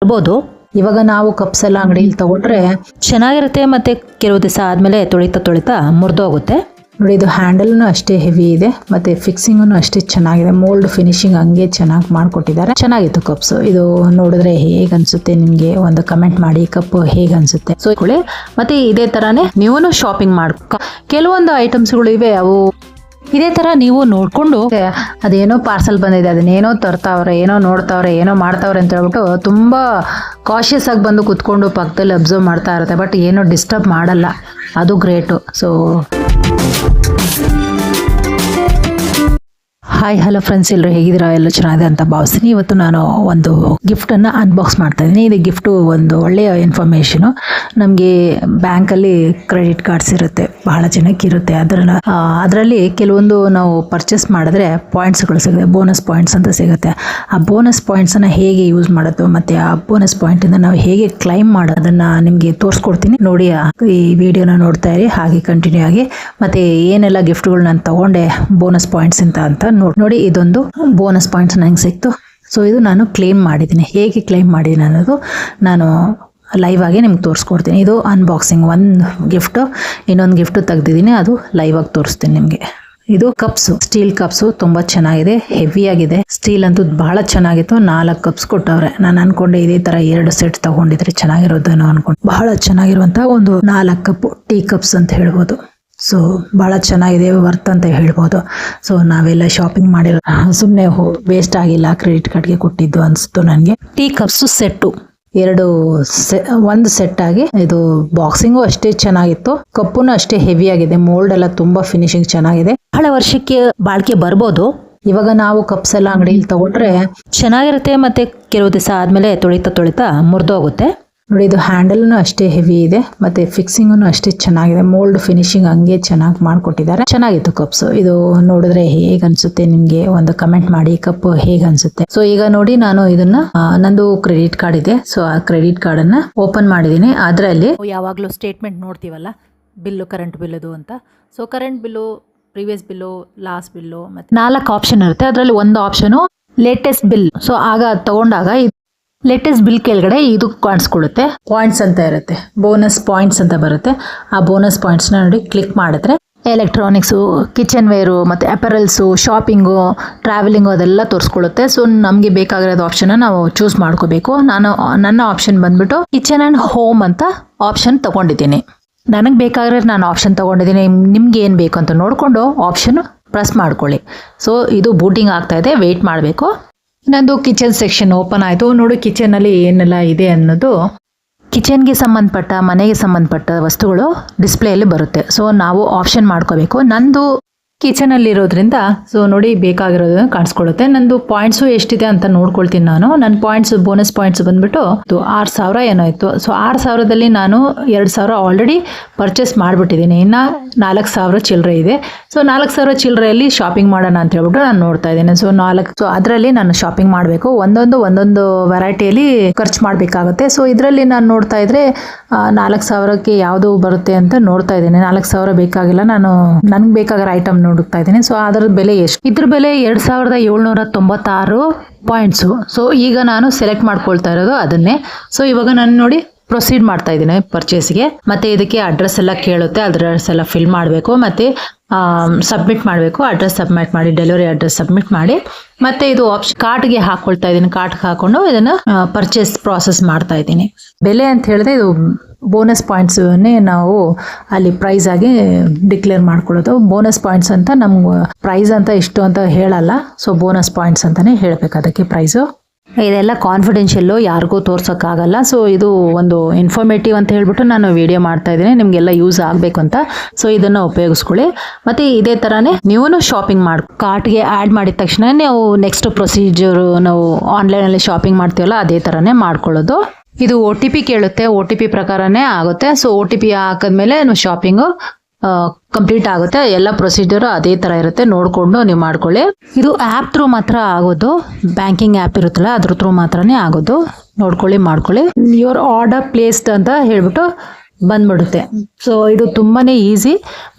ಬರ್ಬೋದು. ಇವಾಗ ನಾವು ಕಪ್ಸ್ ಎಲ್ಲ ಅಂಗಡಿಯಲ್ಲಿ ತಗೊಂಡ್ರೆ ಚೆನ್ನಾಗಿರುತ್ತೆ, ಮತ್ತೆ ಕೆಲವು ದಿವಸ ಆದ್ಮೇಲೆ ತೊಳಿತಾ ಮುರಿದೋಗುತ್ತೆ. ನೋಡಿ, ಇದು ಹ್ಯಾಂಡಲ್ನು ಅಷ್ಟೇ ಹೆವಿ ಇದೆ, ಮತ್ತೆ ಫಿಕ್ಸಿಂಗ್ ಅಷ್ಟೇ ಚೆನ್ನಾಗಿದೆ. ಮೋಲ್ಡ್ ಫಿನಿಶಿಂಗ್ ಹಂಗೆ ಚೆನ್ನಾಗಿ ಮಾಡ್ಕೊಟ್ಟಿದ್ದಾರೆ. ಚೆನ್ನಾಗಿತ್ತು ಕಪ್ಸ್. ಇದು ನೋಡಿದ್ರೆ ಹೇಗ್ ಅನ್ಸುತ್ತೆ ನಿಮ್ಗೆ ಒಂದು ಕಮೆಂಟ್ ಮಾಡಿ, ಕಪ್ ಹೇಗ್ ಅನ್ಸುತ್ತೆ. ಸೊ ಮತ್ತೆ ಇದೇ ತರಾನೇ ನೀವು ಶಾಪಿಂಗ್ ಕೆಲವೊಂದು ಐಟಮ್ಸ್ಗಳು ಇವೆ, ಅವು ಇದೇ ತರ ನೀವು ನೋಡ್ಕೊಂಡು ಅದೇನೋ ಪಾರ್ಸಲ್ ಬಂದಿದೆ, ಅದನ್ನೇನೋ ತರ್ತಾವ್ರೆ, ಏನೋ ನೋಡ್ತಾವ್ರೆ, ಏನೋ ಮಾಡ್ತಾವ್ರೆ ಅಂತ ಹೇಳ್ಬಿಟ್ಟು ತುಂಬಾ ಕಾಶಿಯಸ್ ಆಗಿ ಬಂದು ಕುತ್ಕೊಂಡು ಪಕ್ಕದಲ್ಲಿ ಅಬ್ಸರ್ವ್ ಮಾಡ್ತಾ ಇರುತ್ತೆ. ಬಟ್ ಏನೋ ಡಿಸ್ಟರ್ಬ್ ಮಾಡಲ್ಲ, ಅದು great. So hi hello friends, ಎಲ್ಲರೂ ಹೇಗಿದ್ದೀರಾ? ಎಲ್ಲ ಚೆನ್ನಾಗಿದೆ ಅಂತ ಭಾವಿಸ್ತೀನಿ. ಇವತ್ತು ನಾನು ಒಂದು ಗಿಫ್ಟನ್ನು ಅನ್ಬಾಕ್ಸ್ ಮಾಡ್ತಾ ಇದ್ದೀನಿ. ಇದು ಗಿಫ್ಟು ಒಂದು ಒಳ್ಳೆಯ ಇನ್ಫಾರ್ಮೇಷನು. ನಮಗೆ ಬ್ಯಾಂಕಲ್ಲಿ ಕ್ರೆಡಿಟ್ ಕಾರ್ಡ್ಸ್ ಇರುತ್ತೆ, ಬಹಳ ಜನಕ್ಕೆ ಇರುತ್ತೆ. ಅದರಲ್ಲಿ ಕೆಲವೊಂದು ನಾವು ಪರ್ಚೇಸ್ ಮಾಡಿದ್ರೆ ಪಾಯಿಂಟ್ಸ್ಗಳು ಸಿಗುತ್ತೆ, ಬೋನಸ್ ಪಾಯಿಂಟ್ಸ್ ಅಂತ ಸಿಗುತ್ತೆ. ಆ ಬೋನಸ್ ಪಾಯಿಂಟ್ಸನ್ನು ಹೇಗೆ ಯೂಸ್ ಮಾಡೋದು ಮತ್ತು ಆ ಬೋನಸ್ ಪಾಯಿಂಟಿಂದ ನಾವು ಹೇಗೆ ಕ್ಲೈಮ್ ಮಾಡೋದನ್ನು ನಿಮಗೆ ತೋರಿಸ್ಕೊಡ್ತೀನಿ. ನೋಡಿ, ಈ ವಿಡಿಯೋನ ನೋಡ್ತಾ ಇರಿ, ಹಾಗೆ ಕಂಟಿನ್ಯೂ ಆಗಿ. ಮತ್ತು ಏನೆಲ್ಲ ಗಿಫ್ಟ್ಗಳು ನಾನು ತೊಗೊಂಡೆ ಬೋನಸ್ ಪಾಯಿಂಟ್ಸ್ ಅಂತ ನೋಡಿ. ಇದೊಂದು ಬೋನಸ್ ಪಾಯಿಂಟ್ಸ್ ನಂಗೆ ಸಿಕ್ತು. ಸೊ ಇದು ನಾನು ಕ್ಲೇಮ್ ಮಾಡಿದ್ದೀನಿ. ಹೇಗೆ ಕ್ಲೇಮ್ ಮಾಡಿದ್ದೀನಿ ಅನ್ನೋದು ನಾನು ಲೈವ್ ಆಗಿ ನಿಮ್ಗೆ ತೋರಿಸ್ಕೊಡ್ತೀನಿ. ಇದು ಅನ್ಬಾಕ್ಸಿಂಗ್. ಒಂದು ಗಿಫ್ಟು, ಇನ್ನೊಂದು ಗಿಫ್ಟು ತೆಗ್ದಿದ್ದೀನಿ, ಅದು ಲೈವ್ ಆಗಿ ತೋರಿಸ್ತೀನಿ ನಿಮಗೆ. ಇದು ಕಪ್ಸು, ಸ್ಟೀಲ್ ಕಪ್ಸು, ತುಂಬ ಚೆನ್ನಾಗಿದೆ, ಹೆವಿ ಆಗಿದೆ. ಸ್ಟೀಲ್ ಅಂತೂ ಬಹಳ ಚೆನ್ನಾಗಿತ್ತು. 4 ಕಪ್ಸ್ ಕೊಟ್ಟವ್ರೆ. ನಾನು ಅನ್ಕೊಂಡೆ ಇದೇ ತರ 2 ಸೆಟ್ ತಗೊಂಡಿದ್ರೆ ಚೆನ್ನಾಗಿರೋದನ್ನು ಅನ್ಕೊಂಡು. ಬಹಳ ಚೆನ್ನಾಗಿರುವಂತ ಒಂದು 4 ಕಪ್ ಟೀ ಕಪ್ಸ್ ಅಂತ ಹೇಳ್ಬೋದು. ಸೊ ಭಾಳ ಚೆನ್ನಾಗಿದೆ, ವರ್ತ್ ಅಂತ ಹೇಳ್ಬೋದು. ಸೊ ನಾವೆಲ್ಲ ಶಾಪಿಂಗ್ ಮಾಡಿರೋ ಸುಮ್ಮನೆ ವೇಸ್ಟ್ ಆಗಿಲ್ಲ, ಕ್ರೆಡಿಟ್ ಕಾರ್ಡ್ಗೆ ಕೊಟ್ಟಿದ್ದು ಅನಿಸ್ತು ನನಗೆ. ಟೀ ಕಪ್ಸು ಸೆಟ್ಟು ಒಂದು ಸೆಟ್ ಆಗಿ, ಇದು ಬಾಕ್ಸಿಂಗು ಅಷ್ಟೇ ಚೆನ್ನಾಗಿತ್ತು, ಕಪ್ಪುನು ಅಷ್ಟೇ ಹೆವಿ ಆಗಿದೆ, ಮೋಲ್ಡ್ ಎಲ್ಲ ತುಂಬಾ ಫಿನಿಶಿಂಗ್ ಚೆನ್ನಾಗಿದೆ, ಬಹಳ ವರ್ಷಕ್ಕೆ ಬಾಳಿಕೆ ಬರ್ಬೋದು. ಇವಾಗ ನಾವು ಕಪ್ಸ್ ಎಲ್ಲ ಅಂಗಡಿಯಲ್ಲಿ ತಗೊಂಡ್ರೆ ಚೆನ್ನಾಗಿರುತ್ತೆ, ಮತ್ತೆ ಕೆಲವು ದಿವಸ ಆದ್ಮೇಲೆ ತೊಳಿತಾ ಮುರಿದೋಗುತ್ತೆ. ನೋಡಿ, ಇದು ಹ್ಯಾಂಡಲ್ನು ಅಷ್ಟೇ ಹೆವಿ ಇದೆ, ಮತ್ತೆ ಫಿಕ್ಸಿಂಗ್ ಅಷ್ಟೇ ಚೆನ್ನಾಗಿದೆ, ಮೋಲ್ಡ್ ಫಿನಿಶಿಂಗ್ ಹಂಗೆ ಚೆನ್ನಾಗಿ ಮಾಡ್ಕೊಟ್ಟಿದ್ದಾರೆ. ಚೆನ್ನಾಗಿತ್ತು ಕಪ್ಸ್. ಇದು ನೋಡಿದ್ರೆ ಹೇಗ್ ಅನ್ಸುತ್ತೆ ನಿಮ್ಗೆ ಒಂದು ಕಮೆಂಟ್ ಮಾಡಿ, ಕಪ್ ಹೇಗ್ ಅನ್ಸುತ್ತೆ. ಸೊ ಈಗ ನೋಡಿ, ನಾನು ಇದನ್ನ ನಂದು ಕ್ರೆಡಿಟ್ ಕಾರ್ಡ್ ಇದೆ. ಸೊ ಆ ಕ್ರೆಡಿಟ್ ಕಾರ್ಡ್ ಅನ್ನ ಓಪನ್ ಮಾಡಿದೀನಿ. ಅದರಲ್ಲಿ ಯಾವಾಗ್ಲೂ ಸ್ಟೇಟ್ಮೆಂಟ್ ನೋಡ್ತೀವಲ್ಲ, ಬಿಲ್ಲು, ಕರೆಂಟ್ ಬಿಲ್ಲದು ಅಂತ. So current bill, previous bill, last bill, ಮತ್ತೆ 4 ಆಪ್ಷನ್ ಇರುತ್ತೆ. ಅದರಲ್ಲಿ ಒಂದು ಆಪ್ಷನು ಲೇಟೆಸ್ಟ್ ಬಿಲ್. ಸೊ ಆಗ ತಗೊಂಡಾಗ ಲೇಟೆಸ್ಟ್ ಬಿಲ್ ಕೆಳಗಡೆ ಇದು ಕಾಣಿಸ್ಕೊಳ್ಳುತ್ತೆ, ಪಾಯಿಂಟ್ಸ್ ಅಂತ ಇರುತ್ತೆ, ಬೋನಸ್ ಪಾಯಿಂಟ್ಸ್ ಅಂತ ಬರುತ್ತೆ. ಆ ಬೋನಸ್ ಪಾಯಿಂಟ್ಸ್ನ ನೋಡಿ ಕ್ಲಿಕ್ ಮಾಡಿದ್ರೆ ಎಲೆಕ್ಟ್ರಾನಿಕ್ಸು, ಕಿಚನ್ ವೇರು, ಮತ್ತು ಅಪರಲ್ಸು, ಶಾಪಿಂಗು, ಟ್ರಾವೆಲಿಂಗು ಅದೆಲ್ಲ ತೋರಿಸ್ಕೊಳ್ಳುತ್ತೆ. ಸೊ ನಮಗೆ ಬೇಕಾಗಿರೋದು ಆಪ್ಷನ್ನ ನಾವು ಚೂಸ್ ಮಾಡ್ಕೋಬೇಕು. ನನ್ನ ಆಪ್ಷನ್ ಬಂದ್ಬಿಟ್ಟು ಕಿಚನ್ ಆ್ಯಂಡ್ ಹೋಮ್ ಅಂತ ಆಪ್ಷನ್ ತಗೊಂಡಿದ್ದೀನಿ. ನನಗೆ ಬೇಕಾಗಿರೋದು ನಾನು ಆಪ್ಷನ್ ತಗೊಂಡಿದ್ದೀನಿ. ನಿಮ್ಗೆ ಏನು ಬೇಕು ಅಂತ ನೋಡಿಕೊಂಡು ಆಪ್ಷನ್ ಪ್ರೆಸ್ ಮಾಡ್ಕೊಳ್ಳಿ. ಸೊ ಇದು ಬೂಟಿಂಗ್ ಆಗ್ತಾ ಇದೆ, ವೆಯ್ಟ್ ಮಾಡಬೇಕು. ನಂದು ಕಿಚನ್ ಸೆಕ್ಷನ್ ಓಪನ್ ಆಯಿತು. ನೋಡಿ, ಕಿಚನಲ್ಲಿ ಏನೆಲ್ಲ ಇದೆ ಅನ್ನೋದು, ಕಿಚನ್ಗೆ ಸಂಬಂಧಪಟ್ಟ, ಮನೆಗೆ ಸಂಬಂಧಪಟ್ಟ ವಸ್ತುಗಳು ಡಿಸ್ಪ್ಲೇಯಲ್ಲಿ ಬರುತ್ತೆ. ಸೊ ನಾವು ಆಪ್ಷನ್ ಮಾಡ್ಕೋಬೇಕು. ನಂದು ಕಿಚನಲ್ಲಿರೋದ್ರಿಂದ ಸೊ ನೋಡಿ ಬೇಕಾಗಿರೋದನ್ನ ಕಾಣಿಸ್ಕೊಳ್ಳುತ್ತೆ. ನಂದು ಪಾಯಿಂಟ್ಸು ಎಷ್ಟಿದೆ ಅಂತ ನೋಡ್ಕೊಳ್ತೀನಿ ನಾನು. ನನ್ನ ಪಾಯಿಂಟ್ಸ್, ಬೋನಸ್ ಪಾಯಿಂಟ್ಸ್ ಬಂದ್ಬಿಟ್ಟು 6,000 ಏನೋ ಇತ್ತು. ಸೊ 6,000ದಲ್ಲಿ ನಾನು 2,000 ಆಲ್ರೆಡಿ ಪರ್ಚೇಸ್ ಮಾಡಿಬಿಟ್ಟಿದ್ದೀನಿ. ಇನ್ನು 4,000 ಚಿಲ್ಲರೆ ಇದೆ. ಸೊ 4,000 ಚಿಲ್ಲರೆಯಲ್ಲಿ ಶಾಪಿಂಗ್ ಮಾಡೋಣ ಅಂತ ಹೇಳ್ಬಿಟ್ಟು ನಾನು ನೋಡ್ತಾ ಇದ್ದೀನಿ. ಸೊ ಅದರಲ್ಲಿ ನಾನು ಶಾಪಿಂಗ್ ಮಾಡಬೇಕು. ಒಂದೊಂದು ವೆರೈಟಿಯಲ್ಲಿ ಖರ್ಚು ಮಾಡಬೇಕಾಗುತ್ತೆ. ಸೊ ಇದರಲ್ಲಿ ನಾನು ನೋಡ್ತಾ ಇದ್ರೆ 4,000ಕ್ಕೆ ಯಾವುದು ಬರುತ್ತೆ ಅಂತ ನೋಡ್ತಾ ಇದ್ದೀನಿ. 4,000 ಬೇಕಾಗಿಲ್ಲ, ನನಗೆ ಬೇಕಾಗಿರೋ ಐಟಮ್ ನೋಡುತ್ತಾ ಇದ್ದೀನಿ. ಸೊ ಅದರ ಬೆಲೆ ಎಷ್ಟು? ಇದ್ರ ಬೆಲೆ 2,796 ಪಾಯಿಂಟ್ಸು. ಸೊ ಈಗ ನಾನು ಸೆಲೆಕ್ಟ್ ಮಾಡ್ಕೊಳ್ತಾ ಇರೋದು ಅದನ್ನೇ. ಸೊ ಇವಾಗ ನಾನು ನೋಡಿ ಪ್ರೊಸೀಡ್ ಮಾಡ್ತಾ ಇದ್ದೀನಿ ಪರ್ಚೇಸ್ಗೆ. ಮತ್ತೆ ಇದಕ್ಕೆ ಅಡ್ರೆಸ್ ಎಲ್ಲ ಕೇಳುತ್ತೆ, ಅಡ್ರೆಸ್ ಎಲ್ಲ ಫಿಲ್ ಮಾಡಬೇಕು, ಮತ್ತೆ ಸಬ್ಮಿಟ್ ಮಾಡಬೇಕು. ಅಡ್ರೆಸ್ ಸಬ್ಮಿಟ್ ಮಾಡಿ, ಡೆಲಿವರಿ ಅಡ್ರೆಸ್ ಸಬ್ಮಿಟ್ ಮಾಡಿ, ಮತ್ತೆ ಇದು ಆಪ್ಷನ್ ಕಾರ್ಟ್ಗೆ ಹಾಕೊಳ್ತಾ ಇದ್ದೀನಿ. ಕಾರ್ಟ್ಗೆ ಹಾಕೊಂಡು ಇದನ್ನ ಪರ್ಚೇಸ್ ಪ್ರಾಸೆಸ್ ಮಾಡ್ತಾ ಇದ್ದೀನಿ. ಬೆಲೆ ಅಂತ ಹೇಳಿದ್ರೆ ಇದು ಬೋನಸ್ ಪಾಯಿಂಟ್ಸನ್ನೇ ನಾವು ಅಲ್ಲಿ ಪ್ರೈಸ್ ಆಗಿ ಡಿಕ್ಲೇರ್ ಮಾಡ್ಕೊಳ್ಳೋದು. ಬೋನಸ್ ಪಾಯಿಂಟ್ಸ್ ಅಂತ ನಮ್ಗೆ ಪ್ರೈಸ್ ಅಂತ ಇಷ್ಟು ಅಂತ ಹೇಳಲ್ಲ. ಸೊ ಬೋನಸ್ ಪಾಯಿಂಟ್ಸ್ ಅಂತಾನೆ ಹೇಳ್ಬೇಕು ಅದಕ್ಕೆ ಪ್ರೈಸು. ಇದೆಲ್ಲ ಕಾನ್ಫಿಡೆನ್ಷಿಯಲ್ಲು, ಯಾರಿಗೂ ತೋರ್ಸೋಕ್ಕಾಗಲ್ಲ. ಸೊ ಇದು ಒಂದು ಇನ್ಫಾರ್ಮೇಟಿವ್ ಅಂತ ಹೇಳ್ಬಿಟ್ಟು ನಾನು ವಿಡಿಯೋ ಮಾಡ್ತಾ ಇದ್ದೀನಿ, ನಿಮಗೆಲ್ಲ ಯೂಸ್ ಆಗಬೇಕು ಅಂತ. ಸೊ ಇದನ್ನು ಉಪಯೋಗಿಸ್ಕೊಳ್ಳಿ. ಮತ್ತು ಇದೇ ಥರನೇ ನೀವು ಶಾಪಿಂಗ್ ಕಾರ್ಟ್ಗೆ ಆ್ಯಡ್ ಮಾಡಿದ ತಕ್ಷಣ ನಾವು ನೆಕ್ಸ್ಟ್ ಪ್ರೊಸೀಜರು, ನಾವು ಆನ್ಲೈನಲ್ಲಿ ಶಾಪಿಂಗ್ ಮಾಡ್ತೀವಲ್ಲ ಅದೇ ಥರನೇ ಮಾಡ್ಕೊಳ್ಳೋದು. ಇದು OTP ಕೇಳುತ್ತೆ, OTP ಪ್ರಕಾರನೇ ಆಗುತ್ತೆ. ಸೊ OTP ಹಾಕಿದ್ಮೇಲೆ ನಾವು ಶಾಪಿಂಗು ಕಂಪ್ಲೀಟ್ ಆಗುತ್ತೆ. ಎಲ್ಲ ಪ್ರೊಸೀಜರು ಅದೇ ಥರ ಇರುತ್ತೆ, ನೋಡಿಕೊಂಡು ನೀವು ಮಾಡ್ಕೊಳ್ಳಿ. ಇದು ಆ್ಯಪ್ ಥ್ರೂ ಮಾತ್ರ ಆಗೋದು, ಬ್ಯಾಂಕಿಂಗ್ ಆ್ಯಪ್ ಇರುತ್ತಲ್ಲ ಅದ್ರ ಥ್ರೂ ಮಾತ್ರನೇ ಆಗೋದು. ನೋಡ್ಕೊಳ್ಳಿ, ಮಾಡ್ಕೊಳ್ಳಿ. ಯುವರ್ ಆರ್ಡರ್ ಪ್ಲೇಸ್ಡ್ ಅಂತ ಹೇಳ್ಬಿಟ್ಟು ಬಂದ್ಬಿಡುತ್ತೆ. ಸೊ ಇದು ತುಂಬಾ ಈಸಿ,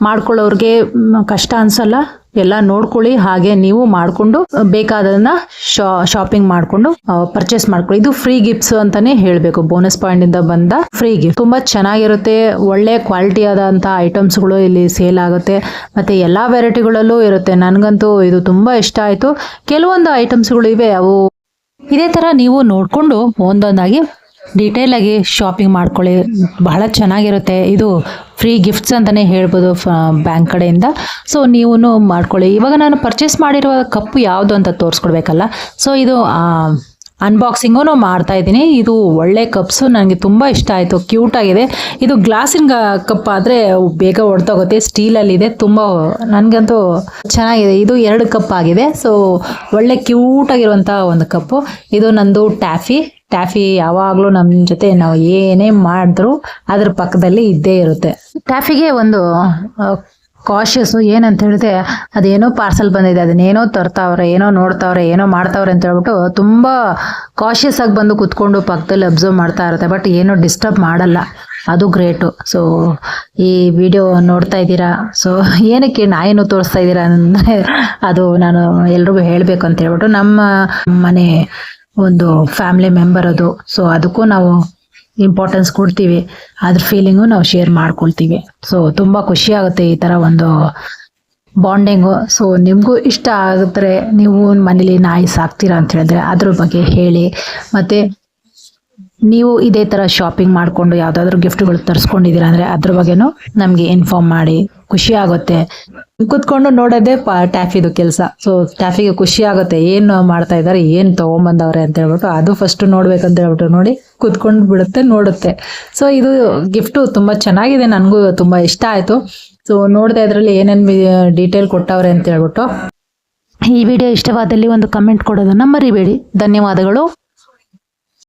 ಮಾಡ್ಕೊಳ್ಳೋರಿಗೆ ಕಷ್ಟ ಅನ್ಸಲ್ಲ. ಎಲ್ಲ ನೋಡ್ಕೊಳ್ಳಿ. ಹಾಗೆ ನೀವು ಮಾಡಿಕೊಂಡು ಬೇಕಾದನ್ನ ಶಾಪಿಂಗ್ ಮಾಡಿಕೊಂಡು ಪರ್ಚೇಸ್ ಮಾಡ್ಕೊಳ್ಳಿ. ಇದು ಫ್ರೀ ಗಿಫ್ಟ್ಸ್ ಅಂತಾನೆ ಹೇಳಬೇಕು. ಬೋನಸ್ ಪಾಯಿಂಟ್ ಇಂದ ಬಂದ ಫ್ರೀ ಗಿಫ್ಟ್ ತುಂಬಾ ಚೆನ್ನಾಗಿರುತ್ತೆ. ಒಳ್ಳೆ ಕ್ವಾಲಿಟಿ ಆದಂತಹ ಐಟಮ್ಸ್ಗಳು ಇಲ್ಲಿ ಸೇಲ್ ಆಗುತ್ತೆ. ಮತ್ತೆ ಎಲ್ಲಾ ವೆರೈಟಿಗಳಲ್ಲೂ ಇರುತ್ತೆ. ನನಗಂತೂ ಇದು ತುಂಬಾ ಇಷ್ಟ ಆಯ್ತು. ಕೆಲವೊಂದು ಐಟಮ್ಸ್ಗಳು ಇವೆ, ಅವು ಇದೇ ತರ ನೀವು ನೋಡ್ಕೊಂಡು ಒಂದೊಂದಾಗಿ ಡೀಟೇಲ್ ಆಗಿ ಶಾಪಿಂಗ್ ಮಾಡ್ಕೊಳ್ಳಿ. ಬಹಳ ಚೆನ್ನಾಗಿರುತ್ತೆ. ಇದು ಫ್ರೀ ಗಿಫ್ಟ್ಸ್ ಅಂತಾನೆ ಹೇಳ್ಬೋದು ಬ್ಯಾಂಕ್ ಕಡೆಯಿಂದ. ಸೊ ನೀವು ಮಾಡ್ಕೊಳ್ಳಿ. ಇವಾಗ ನಾನು ಪರ್ಚೇಸ್ ಮಾಡಿರುವ ಕಪ್ಪು ಯಾವುದು ಅಂತ ತೋರಿಸ್ಕೊಡ್ಬೇಕಲ್ಲ. ಸೊ ಇದು ಅನ್ಬಾಕ್ಸಿಂಗು ಮಾಡ್ತಾ ಇದ್ದೀನಿ. ಇದು ಒಳ್ಳೆ ಕಪ್ಸು, ನನಗೆ ತುಂಬ ಇಷ್ಟ ಆಯಿತು. ಕ್ಯೂಟ್ ಆಗಿದೆ. ಇದು ಗ್ಲಾಸಿನ ಕಪ್ ಆದರೆ ಬೇಗ ಹೊಡ್ತೋಗುತ್ತೆ. ಸ್ಟೀಲಲ್ಲಿದೆ. ತುಂಬ ನನಗಂತೂ ಚೆನ್ನಾಗಿದೆ. ಇದು 2 ಕಪ್ ಆಗಿದೆ. ಸೊ ಒಳ್ಳೆ ಕ್ಯೂಟ್ ಆಗಿರುವಂಥ ಒಂದು ಕಪ್ಪು. ಇದು ನಂದು ಟ್ಯಾಫಿ ಯಾವಾಗಲೂ ನಮ್ಮ ಜೊತೆ ನಾವು ಏನೇ ಮಾಡಿದ್ರು ಅದ್ರ ಪಕ್ಕದಲ್ಲಿ ಇದ್ದೇ ಇರುತ್ತೆ. ಟ್ಯಾಫಿಗೆ ಒಂದು ಕಾಶಿಯಸ್ ಏನಂತ ಹೇಳಿದ್ರೆ, ಅದೇನೋ ಪಾರ್ಸಲ್ ಬಂದಿದೆ, ಅದನ್ನೇನೋ ತರ್ತಾವ್ರೆ, ಏನೋ ನೋಡ್ತಾವ್ರೆ, ಏನೋ ಮಾಡ್ತಾವ್ರೆ ಅಂತ ಹೇಳ್ಬಿಟ್ಟು ತುಂಬ ಕಾಶಿಯಸ್ ಆಗಿ ಬಂದು ಕುತ್ಕೊಂಡು ಪಕ್ಕದಲ್ಲಿ ಅಬ್ಸರ್ವ್ ಮಾಡ್ತಾ ಇರುತ್ತೆ. ಬಟ್ ಏನೋ ಡಿಸ್ಟರ್ಬ್ ಮಾಡಲ್ಲ. ಅದು ಗ್ರೇಟು. ಸೊ ಈ ವಿಡಿಯೋ ನೋಡ್ತಾ ಇದ್ದೀರಾ, ಸೊ ಏನಕ್ಕೆ ನಾಯಿನೂ ತೋರಿಸ್ತಾ ಇದ್ದೀರಾ ಅಂದರೆ ಅದು ನಾನು ಎಲ್ರಿಗೂ ಹೇಳಬೇಕು ಅಂತ ಹೇಳ್ಬಿಟ್ಟು, ನಮ್ಮ ಮನೆ ಒಂದು ಫ್ಯಾಮಿಲಿ ಮೆಂಬರ್ ಅದು. ಸೊ ಅದಕ್ಕೂ ನಾವು ಇಂಪಾರ್ಟೆನ್ಸ್ ಕೊಡ್ತೀವಿ. ಅದ್ರ ಫೀಲಿಂಗು ನಾವು ಶೇರ್ ಮಾಡ್ಕೊಳ್ತೀವಿ. ಸೊ ತುಂಬ ಖುಷಿ ಆಗುತ್ತೆ ಈ ಥರ ಒಂದು ಬಾಂಡಿಂಗು. ಸೊ ನಿಮಗೂ ಇಷ್ಟ ಆಗಿದ್ರೆ ನೀವು ಮನೇಲಿ ನಾಯಿ ಸಾಕ್ತೀರಾ ಅಂತ ಹೇಳಿದ್ರೆ ಅದ್ರ ಬಗ್ಗೆ ಹೇಳಿ. ಮತ್ತು ನೀವು ಇದೇ ಥರ ಶಾಪಿಂಗ್ ಮಾಡಿಕೊಂಡು ಯಾವುದಾದ್ರೂ ಗಿಫ್ಟ್ಗಳು ತರಿಸ್ಕೊಂಡಿದ್ದೀರಾ ಅಂದರೆ ಅದ್ರ ಬಗ್ಗೆನೂ ನಮಗೆ ಇನ್ಫಾರ್ಮ್ ಮಾಡಿ. ಖುಷಿ ಆಗುತ್ತೆ. ಕುತ್ಕೊಂಡು ನೋಡೋದೇ ಟ್ಯಾಫಿದು ಕೆಲಸ. ಸೊ ಟ್ಯಾಫಿಗೆ ಖುಷಿ ಆಗುತ್ತೆ, ಏನು ಮಾಡ್ತಾ ಇದ್ದಾರೆ, ಏನು ತೊಗೊಂಬಂದವ್ರೆ ಅಂತ ಹೇಳ್ಬಿಟ್ಟು ಅದು ಫಸ್ಟ್ ನೋಡ್ಬೇಕಂತ ಹೇಳ್ಬಿಟ್ಟು ನೋಡಿ ಕುತ್ಕೊಂಡು ಬಿಡುತ್ತೆ, ನೋಡುತ್ತೆ. ಸೊ ಇದು ಗಿಫ್ಟು ತುಂಬ ಚೆನ್ನಾಗಿದೆ. ನನಗೂ ತುಂಬ ಇಷ್ಟ ಆಯಿತು. ಸೊ ನೋಡಿದೆ ಅದರಲ್ಲಿ ಏನೇನು ಡೀಟೇಲ್ ಕೊಟ್ಟವ್ರೆ ಅಂತ ಹೇಳ್ಬಿಟ್ಟು. ಈ ವಿಡಿಯೋ ಇಷ್ಟವಾದಲ್ಲಿ ಒಂದು ಕಮೆಂಟ್ ಕೊಡೋದನ್ನು ಮರಿಬೇಡಿ. ಧನ್ಯವಾದಗಳು.